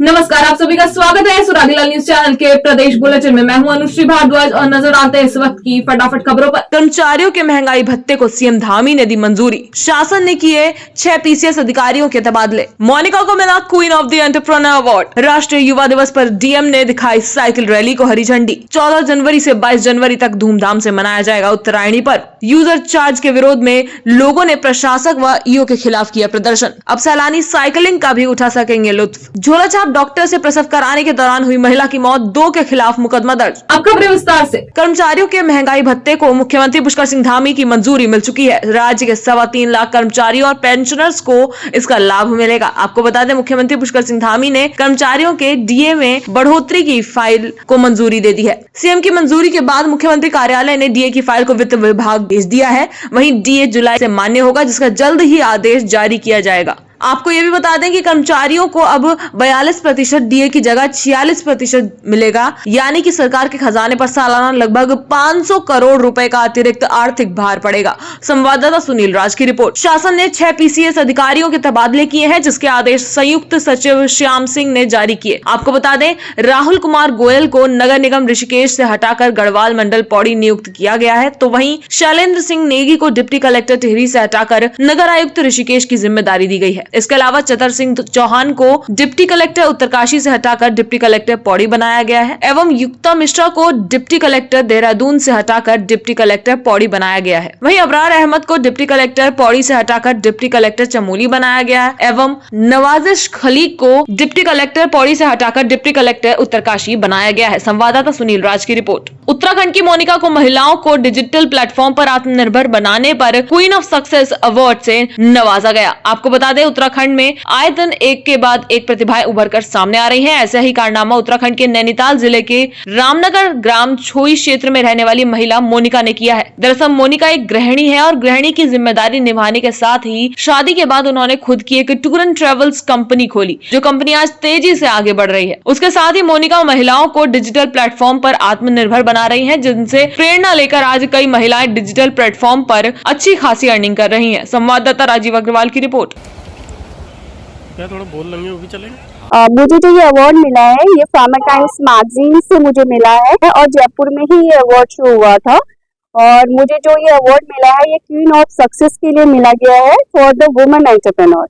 नमस्कार, आप सभी का स्वागत है सुरागीलाल न्यूज चैनल के प्रदेश बुलेटिन में। मैं हूं अनुश्री भारद्वाज और नजर आते हैं इस वक्त की फटाफट खबरों पर। कर्मचारियों के महंगाई भत्ते को सीएम धामी ने दी मंजूरी। शासन ने किए 6 पीसीएस अधिकारियों के तबादले। मोनिका को मिला queen of the entrepreneur award. राष्ट्रीय युवा दिवस पर डीएम ने दिखाई साइकिल रैली को हरी झंडी। 14 जनवरी से 22 जनवरी तक धूमधाम से मनाया जाएगा उत्तरायणी पर्व। यूजर चार्ज के विरोध में लोगों ने प्रशासक व ईओ के खिलाफ किया प्रदर्शन। अब सैलानी साइकिलिंग का भी उठा सकेंगे लुत्फ। झोलाछाप डॉक्टर से प्रसव कराने के दौरान हुई महिला की मौत, 2 के खिलाफ मुकदमा दर्ज। अब खबरें विस्तार से। कर्मचारियों के महंगाई भत्ते को मुख्यमंत्री पुष्कर सिंह धामी की मंजूरी मिल चुकी है। राज्य के 3.25 लाख कर्मचारियों और पेंशनर्स को इसका लाभ मिलेगा। आपको बता दें, मुख्यमंत्री पुष्कर सिंह धामी ने कर्मचारियों के डीए में बढ़ोतरी की फाइल को मंजूरी दे दी है। सीएम की मंजूरी के बाद मुख्यमंत्री कार्यालय ने डीए की फाइल को वित्त विभाग भेज दिया है। वहीं डीए जुलाई से मान्य होगा, जिसका जल्द ही आदेश जारी किया जाएगा। आपको ये भी बता दें कि कर्मचारियों को अब 42% डीए की जगह 46% मिलेगा, यानी कि सरकार के खजाने पर सालाना लगभग 500 करोड़ रुपए का अतिरिक्त आर्थिक भार पड़ेगा। संवाददाता सुनील राज की रिपोर्ट। शासन ने 6 पीसीएस अधिकारियों के तबादले किए हैं, जिसके आदेश संयुक्त सचिव श्याम सिंह ने जारी किए। आपको बता दें, राहुल कुमार गोयल को नगर निगम ऋषिकेश से हटाकर गढ़वाल मंडल पौड़ी नियुक्त किया गया है, तो वहीं शैलेंद्र सिंह नेगी को डिप्टी कलेक्टर टिहरी से हटाकर नगर आयुक्त ऋषिकेश की जिम्मेदारी दी गई है। इसके अलावा चतर सिंह चौहान को डिप्टी कलेक्टर उत्तरकाशी से हटाकर डिप्टी कलेक्टर पौड़ी बनाया गया है एवं युक्ता मिश्रा को डिप्टी कलेक्टर देहरादून से हटाकर डिप्टी कलेक्टर पौड़ी बनाया गया है। वहीं अबरार अहमद को डिप्टी कलेक्टर पौड़ी से हटाकर डिप्टी कलेक्टर चमोली बनाया गया है एवं नवाजिश खलीक को डिप्टी कलेक्टर पौड़ी से हटाकर डिप्टी कलेक्टर उत्तरकाशी बनाया गया है। संवाददाता सुनील राज की रिपोर्ट। उत्तराखंड की मोनिका को महिलाओं को डिजिटल प्लेटफॉर्म पर आत्मनिर्भर बनाने पर क्वीन ऑफ सक्सेस अवार्ड से नवाजा गया। आपको बता दें, उत्तराखंड में आए दिन एक के बाद एक प्रतिभाएं उभर कर सामने आ रही हैं। ऐसा ही कारनामा उत्तराखंड के नैनीताल जिले के रामनगर ग्राम छोई क्षेत्र में रहने वाली महिला मोनिका ने किया है। दरअसल मोनिका एक गृहिणी है और गृहिणी की जिम्मेदारी निभाने के साथ ही शादी के बाद उन्होंने खुद की एक टूर एंड ट्रेवल्स कंपनी खोली, जो कंपनी आज तेजी से आगे बढ़ रही है। उसके साथ ही मोनिका महिलाओं को डिजिटल प्लेटफॉर्म पर आत्मनिर्भर बना रही है, जिनसे प्रेरणा लेकर आज कई महिलाएं डिजिटल प्लेटफॉर्म पर अच्छी खासी अर्निंग कर रही है। संवाददाता राजीव अग्रवाल की रिपोर्ट। क्या थोड़ा बोल लेंगे, वो भी चलेगा। मुझे जो ये अवार्ड मिला है, ये फार्मर टाइम्स मैगजीन से मुझे मिला है और जयपुर में ही ये अवार्ड शो हुआ था। और मुझे जो ये अवार्ड मिला है, ये क्वीन ऑफ सक्सेस के लिए मिला गया है फॉर द वुमेन एंटरप्रेन्योर।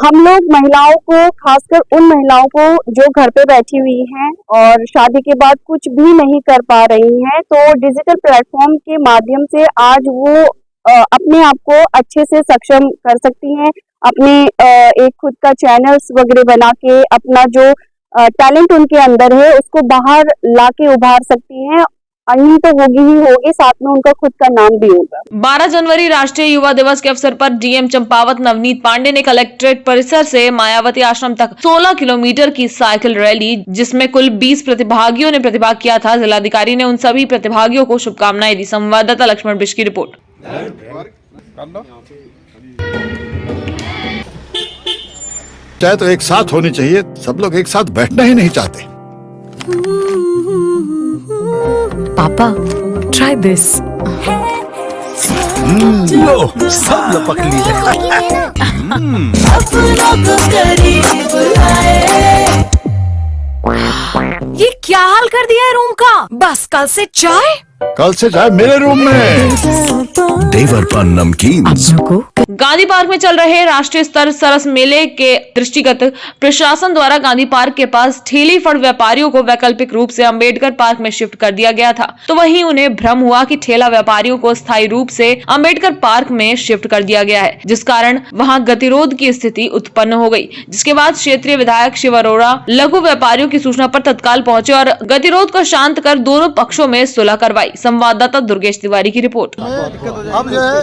हम लोग महिलाओं को, खासकर उन महिलाओं को जो घर पे बैठी हुई हैं और शादी के बाद कुछ भी नहीं कर पा रही हैं, तो डिजिटल प्लेटफॉर्म के माध्यम से आज वो अपने आप को अच्छे से सक्षम कर सकती हैं। अपने एक खुद का चैनल्स वगैरह बना के अपना जो टैलेंट उनके अंदर है उसको बाहर लाके उभार सकती हैं। अर्निंग तो होगी ही होगी, साथ में उनका खुद का नाम भी होगा। 12 जनवरी राष्ट्रीय युवा दिवस के अवसर पर डीएम चंपावत नवनीत पांडे ने कलेक्ट्रेट परिसर से मायावती आश्रम तक 16 किलोमीटर की साइकिल रैली, जिसमें कुल 20 प्रतिभागियों ने प्रतिभाग किया था। जिलाधिकारी ने उन सभी प्रतिभागियों को शुभकामनाएं दी। संवाददाता लक्ष्मण बिश की रिपोर्ट। चाहे तो एक साथ होनी चाहिए, सब लोग एक साथ बैठना ही नहीं चाहते। पापा, try this. लो, सब लपक लिए। ये क्या हाल कर दिया है रूम का? बस कल से चाय मेरे रूम में। देवर पान नमकीन। गांधी पार्क में चल रहे राष्ट्रीय स्तर सरस मेले के दृष्टिगत प्रशासन द्वारा गांधी पार्क के पास ठेली फड़ व्यापारियों को वैकल्पिक रूप से अंबेडकर पार्क में शिफ्ट कर दिया गया था। तो वहीं उन्हें भ्रम हुआ कि ठेला व्यापारियों को स्थायी रूप से अंबेडकर पार्क में शिफ्ट कर दिया गया है, जिस कारण वहां गतिरोध की स्थिति उत्पन्न हो गई। जिसके बाद क्षेत्रीय विधायक शिव अरोड़ा लघु व्यापारियों की सूचना पर तत्काल पहुंचे और गतिरोध को शांत कर दोनों पक्षों में सुलह करवाई। संवाददाता दुर्गेश तिवारी की रिपोर्ट। अब जो है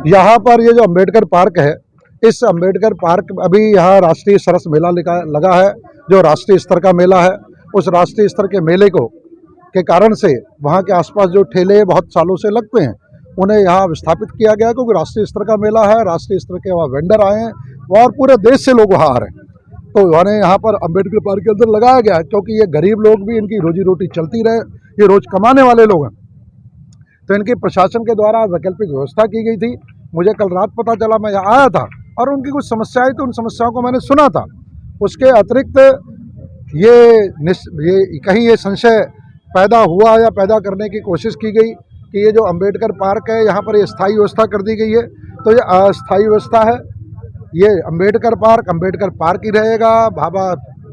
यहाँ पर ये जो अंबेडकर पार्क है, इस अंबेडकर पार्क अभी यहाँ राष्ट्रीय सरस मेला लगा है, जो राष्ट्रीय स्तर का मेला है। उस राष्ट्रीय स्तर के मेले के कारण से वहाँ के आसपास जो ठेले बहुत सालों से लगते हैं, उन्हें यहाँ विस्थापित किया गया, क्योंकि राष्ट्रीय स्तर का मेला है। राष्ट्रीय स्तर के वहाँ वेंडर आए हैं और पूरे देश से लोग वहाँ आ रहे हैं, तो उन्हें यहाँ पर अंबेडकर पार्क के अंदर लगाया गया है, क्योंकि ये गरीब लोग भी, इनकी रोजी रोटी चलती रहे, ये रोज कमाने वाले लोग हैं। तो इनकी प्रशासन के द्वारा वैकल्पिक व्यवस्था की गई थी। मुझे कल रात पता चला, मैं यहाँ आया था और उनकी कुछ समस्याएं थी, उन समस्याओं को मैंने सुना था। उसके अतिरिक्त ये कहीं ये संशय पैदा हुआ या पैदा करने की कोशिश की गई कि ये जो अंबेडकर पार्क है यहाँ पर ये स्थायी व्यवस्था कर दी गई है, तो ये अस्थायी व्यवस्था है। ये अंबेडकर पार्क ही रहेगा, बाबा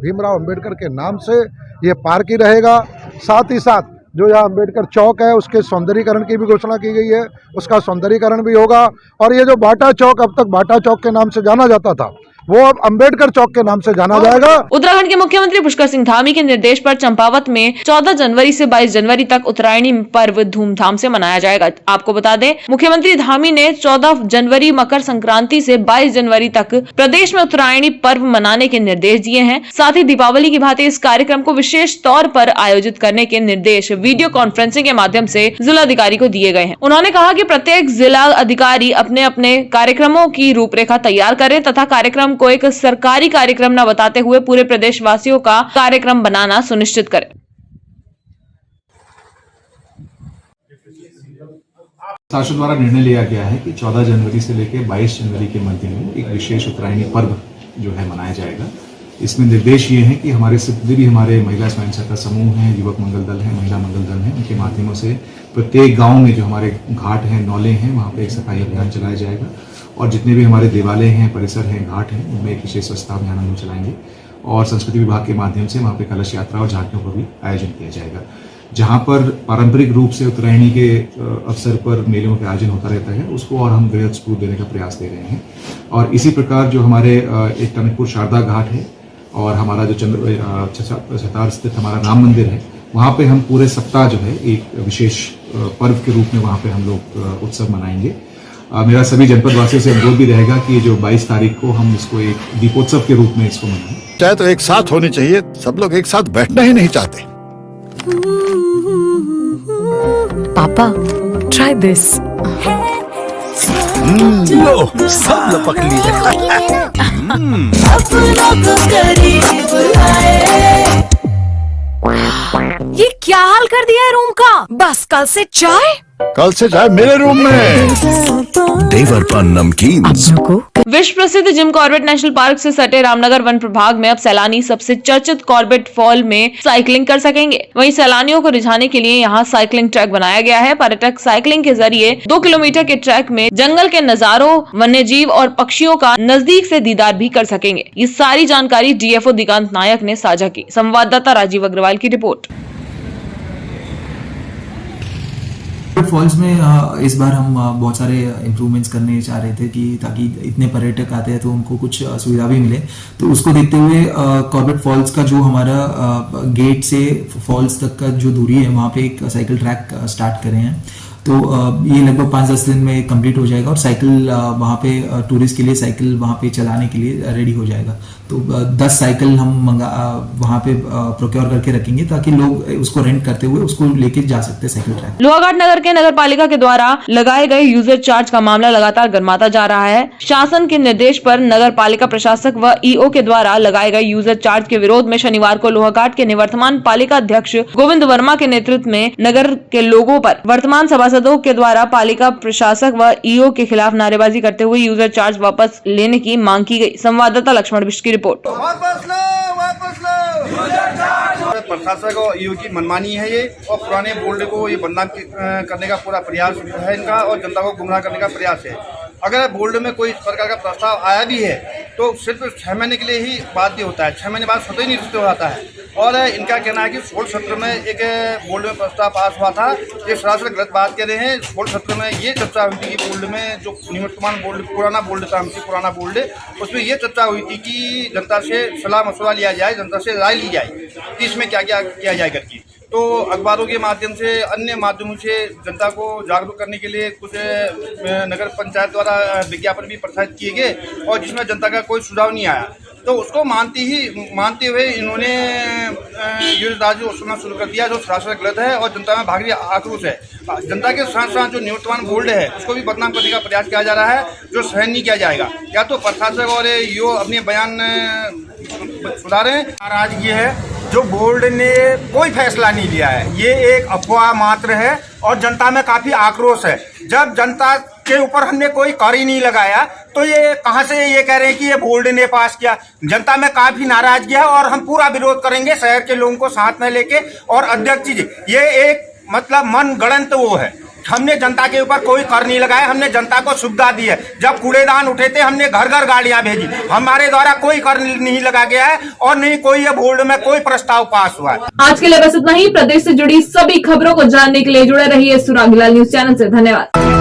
भीमराव अंबेडकर के नाम से ये पार्क ही रहेगा। साथ ही साथ जो यहाँ अंबेडकर चौक है उसके सौंदर्यीकरण की भी घोषणा की गई है, उसका सौंदर्यीकरण भी होगा। और ये जो बाटा चौक अब तक बाटा चौक के नाम से जाना जाता था, वो अब अंबेडकर चौक के नाम से जाना जाएगा। उत्तराखंड के मुख्यमंत्री पुष्कर सिंह धामी के निर्देश पर चंपावत में 14 जनवरी से 22 जनवरी तक उत्तरायणी पर्व धूमधाम से मनाया जाएगा। आपको बता दें, मुख्यमंत्री धामी ने 14 जनवरी मकर संक्रांति से 22 जनवरी तक प्रदेश में उत्तरायणी पर्व मनाने के निर्देश दिए हैं। साथ ही दीपावली की भांति इस कार्यक्रम को विशेष तौर पर आयोजित करने के निर्देश वीडियो कॉन्फ्रेंसिंग के माध्यम से जिलाधिकारी को दिए गए हैं। उन्होंने कहा कि प्रत्येक जिला अधिकारी अपने अपने कार्यक्रमों की रूपरेखा तैयार करें तथा कार्यक्रम को एक सरकारी कार्यक्रम न बताते हुए पूरे प्रदेश वासियों का कार्यक्रम बनाना सुनिश्चित करें। शासन द्वारा निर्णय लिया गया है कि 14 जनवरी से लेकर 22 जनवरी के मध्य में एक विशेष उत्तरायणी पर्व जो है मनाया जाएगा। इसमें निर्देश ये है कि हमारे जितने भी हमारे महिला स्वयं सहायता समूह हैं, युवक मंगल दल है, महिला मंगल दल है, उनके माध्यमों से प्रत्येक गांव में जो हमारे घाट हैं, नौले हैं, वहाँ पे एक सफाई अभियान चलाया जाएगा। और जितने भी हमारे देवालय हैं, परिसर हैं, घाट हैं, उनमें एक विशेष स्वच्छता अभियान हम चलाएंगे। और संस्कृति विभाग के माध्यम से वहाँ पे कलश यात्रा और झांकियों का भी आयोजन किया जाएगा। जहाँ पर पारंपरिक रूप से उत्तरायणी के अवसर पर मेलों का आयोजन होता रहता है, उसको और हम वृहद स्वरूप देने का प्रयास दे रहे हैं। और इसी प्रकार जो हमारे एक टनकपुर शारदा घाट है और हमारा जो छतार स्थित हमारा राम मंदिर है, वहाँ पे हम पूरे सप्ताह जो है एक विशेष पर्व के रूप में वहाँ पे हम लोग उत्सव मनाएंगे। मेरा सभी जनपद वासियों से अनुरोध भी रहेगा कि जो 22 तारीख को हम इसको एक दीपोत्सव के रूप में इसको मनाएं। चाहे तो एक साथ होनी चाहिए, सब लोग एक साथ बैठना ही नहीं चाहते। पापा ट्राई दिस। लो सब लपक लिए। ये क्या हाल कर दिया है रूम का? बस कल से चाय कल से चाहे मेरे रूम में। देवर पान नमकीन। विश्व प्रसिद्ध जिम कॉर्बेट नेशनल पार्क से सटे रामनगर वन प्रभाग में अब सैलानी सबसे चर्चित कॉर्बेट फॉल में साइकिलिंग कर सकेंगे। वहीं सैलानियों को रिझाने के लिए यहां साइकिलिंग ट्रैक बनाया गया है। पर्यटक साइकिलिंग के जरिए 2 किलोमीटर के ट्रैक में जंगल के नजारों, वन्यजीव और पक्षियों का नजदीक से दीदार भी कर सकेंगे। ये सारी जानकारी डीएफओ दिगांत नायक ने साझा की। संवाददाता राजीव अग्रवाल की रिपोर्ट। फॉल्स में इस बार हम बहुत सारे इम्प्रूवमेंट्स करने चाह रहे थे कि ताकि इतने पर्यटक आते हैं तो उनको कुछ सुविधा भी मिले। तो उसको देखते हुए कॉर्बेट फॉल्स का जो हमारा गेट से फॉल्स तक का जो दूरी है वहाँ पे एक साइकिल ट्रैक स्टार्ट करे हैं। तो ये लगभग 5-10 दिन में कंप्लीट हो जाएगा और साइकिल वहाँ पे टूरिस्ट के लिए साइकिल वहाँ पे चलाने के लिए रेडी हो जाएगा। तो 10 साइकिल हम वहाँ पे प्रोक्योर करके रखेंगे ताकि लोग उसको रेंट करते हुए उसको लेके जा सकते हैं साइकिल ट्रैक। लोहाघाट नगर के नगर पालिका के द्वारा लगाए गए यूजर चार्ज का मामला लगातार गर्माता जा रहा है। शासन के निर्देश पर नगर पालिका प्रशासक व ईओ के द्वारा लगाए गए यूजर चार्ज के विरोध में शनिवार को लोहाघाट के निवर्तमान पालिका अध्यक्ष गोविंद वर्मा के नेतृत्व में नगर के लोगों पर वर्तमान सभासदों के द्वारा पालिका प्रशासक व ईओ के खिलाफ नारेबाजी करते हुए यूजर चार्ज वापस लेने की मांग की गई। संवाददाता लक्ष्मण बिष्ट की रिपोर्ट। वापस लो प्रशासक और ईओ की मनमानी है ये, और पुराने बोर्ड को ये बदनाम करने का पूरा प्रयास है इनका और जनता को गुमराह करने का प्रयास है। अगर बोर्ड में कोई इस प्रकार का प्रस्ताव आया भी है तो सिर्फ 6 महीने के लिए ही बाध्य होता है, 6 महीने बाद स्वतः ही निरस्त हो जाता है। और इनका कहना है कि 16 सत्र में एक बोर्ड में प्रस्ताव पास हुआ था, ये सरासर गलत बात कह रहे हैं। 16 सत्र में ये चर्चा हुई थी कि बोर्ड में जो निवर्तमान बोर्ड पुराना बोर्ड था, हमसे पुराना बोर्ड, उसमें ये चर्चा हुई थी कि जनता से सलाह मशवरा लिया जाए, जनता से राय ली जाए कि इसमें क्या क्या किया जाए करके। तो अखबारों के माध्यम से, अन्य माध्यमों से जनता को जागरूक करने के लिए कुछ नगर पंचायत द्वारा विज्ञापन भी प्रसारित किए गए और जिसमें जनता का कोई सुझाव नहीं आया। तो उसको मानते हुए इन्होंने यूज राज सुनना शुरू कर दिया, जो सरासर गलत है और जनता में भारी आक्रोश है। जनता के साथ साथ जो निवर्तमान बोर्ड है उसको भी बदनाम करने का प्रयास किया जा रहा है, जो सहन नहीं किया जाएगा। या तो प्रशासक और ईओ अपने बयान सुधारें। नाराजगी है जो बोर्ड ने कोई फैसला नहीं लिया है, ये एक अफवाह मात्र है और जनता में काफी आक्रोश है। जब जनता के ऊपर हमने कोई कर ही नहीं लगाया, तो ये कहां से ये कह रहे हैं कि ये बोर्ड ने पास किया। जनता में काफी नाराजगी है और हम पूरा विरोध करेंगे शहर के लोगों को साथ में लेके। और अध्यक्ष जी, ये एक मतलब मन गणंत वो है, हमने जनता के ऊपर कोई कर नहीं लगाया, हमने जनता को सुविधा दी है। जब कूड़ेदान उठे थे हमने घर घर गाड़ियां भेजी, हमारे द्वारा कोई कर नहीं लगा गया है और नहीं कोई ये बोर्ड में कोई प्रस्ताव पास हुआ है। आज के लिए बस इतना ही। प्रदेश से जुड़ी सभी खबरों को जानने के लिए जुड़े रहिए सुरागीलाल न्यूज चैनल से। धन्यवाद।